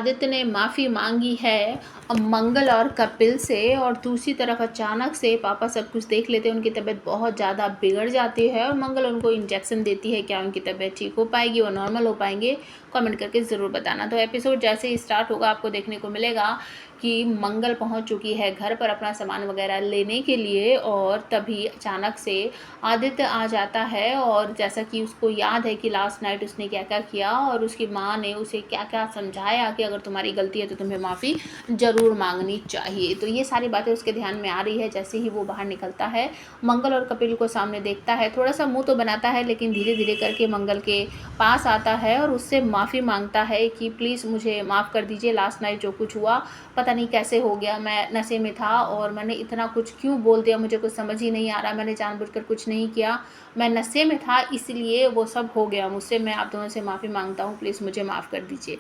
आदित्य ने माफ़ी मांगी है मंगल और कपिल से, और दूसरी तरफ अचानक से पापा सब कुछ देख लेते हैं, उनकी तबीयत बहुत ज़्यादा बिगड़ जाती है और मंगल उनको इंजेक्शन देती है। क्या उनकी तबीयत ठीक हो पाएगी और नॉर्मल हो पाएंगे? कमेंट करके ज़रूर बताना। तो एपिसोड जैसे ही स्टार्ट होगा आपको देखने को मिलेगा कि मंगल पहुंच चुकी है घर पर अपना सामान वगैरह लेने के लिए, और तभी अचानक से आदित्य आ जाता है। और जैसा कि उसको याद है कि लास्ट नाइट उसने क्या क्या किया और उसकी माँ ने उसे क्या क्या समझाया कि अगर तुम्हारी गलती है तो तुम्हें माफ़ी ज़रूर मांगनी चाहिए। तो ये सारी बातें उसके ध्यान में आ रही है। जैसे ही वो बाहर निकलता है, मंगल और कपिल को सामने देखता है, थोड़ा सा मुंह तो बनाता है लेकिन धीरे धीरे करके मंगल के पास आता है और उससे माफ़ी मांगता है कि प्लीज़ मुझे माफ़ कर दीजिए, लास्ट नाइट जो कुछ हुआ पता नहीं कैसे हो गया, मैं नशे में था और मैंने इतना कुछ क्यों बोल दिया, मुझे कुछ समझ ही नहीं आ रहा, मैंने जानबूझकर कुछ नहीं किया, मैं नशे में था इसलिए वो सब हो गया मुझसे, मैं आप दोनों से माफ़ी मांगता हूँ, प्लीज़ मुझे माफ़ कर दीजिए।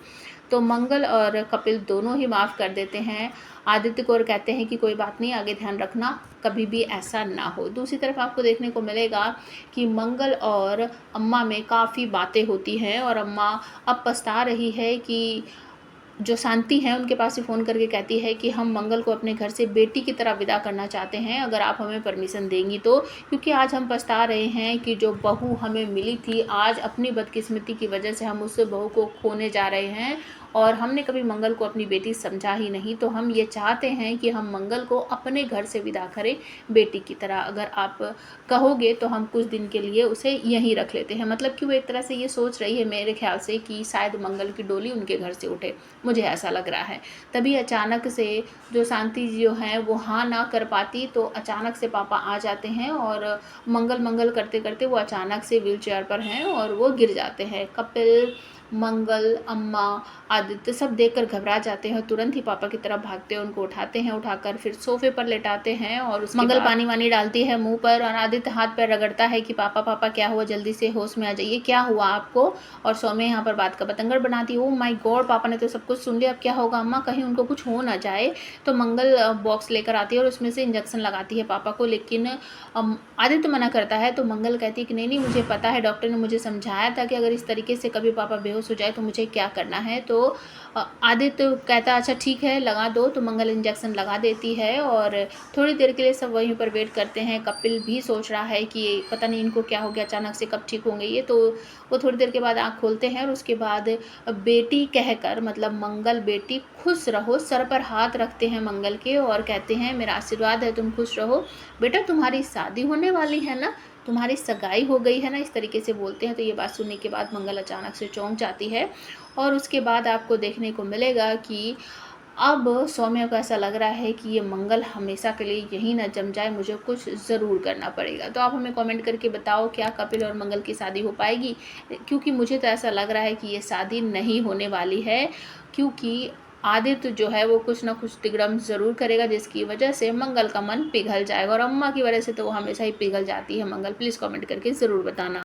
तो मंगल और कपिल दोनों ही माफ़ कर देते हैं आदित्य को और कहते हैं कि कोई बात नहीं, आगे ध्यान रखना, कभी भी ऐसा ना हो। दूसरी तरफ आपको देखने को मिलेगा कि मंगल और अम्मा में काफ़ी बातें होती हैं और अम्मा अब पछता रही है कि जो शांति है उनके पास से फ़ोन करके कहती है कि हम मंगल को अपने घर से बेटी की तरह विदा करना चाहते हैं, अगर आप हमें परमिशन देंगी तो, क्योंकि आज हम पछता रहे हैं कि जो बहू हमें मिली थी आज अपनी बदकिस्मती की वजह से हम उस बहू को खोने जा रहे हैं और हमने कभी मंगल को अपनी बेटी समझा ही नहीं। तो हम ये चाहते हैं कि हम मंगल को अपने घर से विदा करें बेटी की तरह, अगर आप कहोगे तो हम कुछ दिन के लिए उसे यहीं रख लेते हैं। मतलब कि वो एक तरह से ये सोच रही है मेरे ख्याल से कि शायद मंगल की डोली उनके घर से उठे, मुझे ऐसा लग रहा है। तभी अचानक से जो शांति जो है वो हाँ ना कर पाती, तो अचानक से पापा आ जाते हैं और मंगल मंगल करते करते वो अचानक से व्हील चेयर पर हैं और वो गिर जाते हैं। कपिल, मंगल, अम्मा, आदित्य सब देखकर घबरा जाते हैं, तुरंत ही पापा की तरफ भागते हैं, उनको उठाते हैं, उठाकर फिर सोफे पर लेटाते हैं और मंगल पानी वानी डालती है मुंह पर और आदित्य हाथ पैर रगड़ता है कि पापा पापा क्या हुआ, जल्दी से होश में आ जाइए, क्या हुआ आपको। और सौम्य यहाँ पर बात का बतंगड़ बनाती है, ओ माय गॉड पापा ने तो सब कुछ सुन लिया, अब क्या होगा अम्मा, कहीं उनको कुछ हो ना जाए। तो मंगल बॉक्स लेकर आती है और उसमें से इंजेक्शन लगाती है पापा को, लेकिन आदित्य मना करता है। तो मंगल कहती है कि नहीं नहीं मुझे पता है, डॉक्टर ने मुझे समझाया था कि अगर इस तरीके से कभी पापा बेहोश हो जाए तो मुझे क्या करना है। तो आदित्य कहता अच्छा ठीक है लगा दो, तो मंगल इंजेक्शन लगा देती है और थोड़ी देर के लिए सब वहीं पर वेट करते हैं। कपिल भी सोच रहा है कि पता नहीं इनको क्या हो गया, अचानक से कब ठीक होंगे ये। तो वो थोड़ी देर के बाद आँख खोलते हैं और उसके बाद बेटी कहकर, मतलब मंगल बेटी खुश रहो, सर पर हाथ रखते हैं मंगल के और कहते हैं मेरा आशीर्वाद है तुम खुश रहो बेटा, तुम्हारी शादी होने वाली है ना, तुम्हारी सगाई हो गई है ना, इस तरीके से बोलते हैं। तो ये बात सुनने के बाद मंगल अचानक से चौंक जाती है और उसके बाद आपको देखने को मिलेगा कि अब सौम्य को ऐसा लग रहा है कि ये मंगल हमेशा के लिए यहीं ना जम जाए, मुझे कुछ ज़रूर करना पड़ेगा। तो आप हमें कमेंट करके बताओ क्या कपिल और मंगल की शादी हो पाएगी, क्योंकि मुझे तो ऐसा लग रहा है कि ये शादी नहीं होने वाली है, क्योंकि आदित्य जो है वो कुछ ना कुछ तिगड़म ज़रूर करेगा जिसकी वजह से मंगल का मन पिघल जाएगा, और अम्मा की वजह से तो वो हमेशा ही पिघल जाती है मंगल। प्लीज़ कमेंट करके ज़रूर बताना।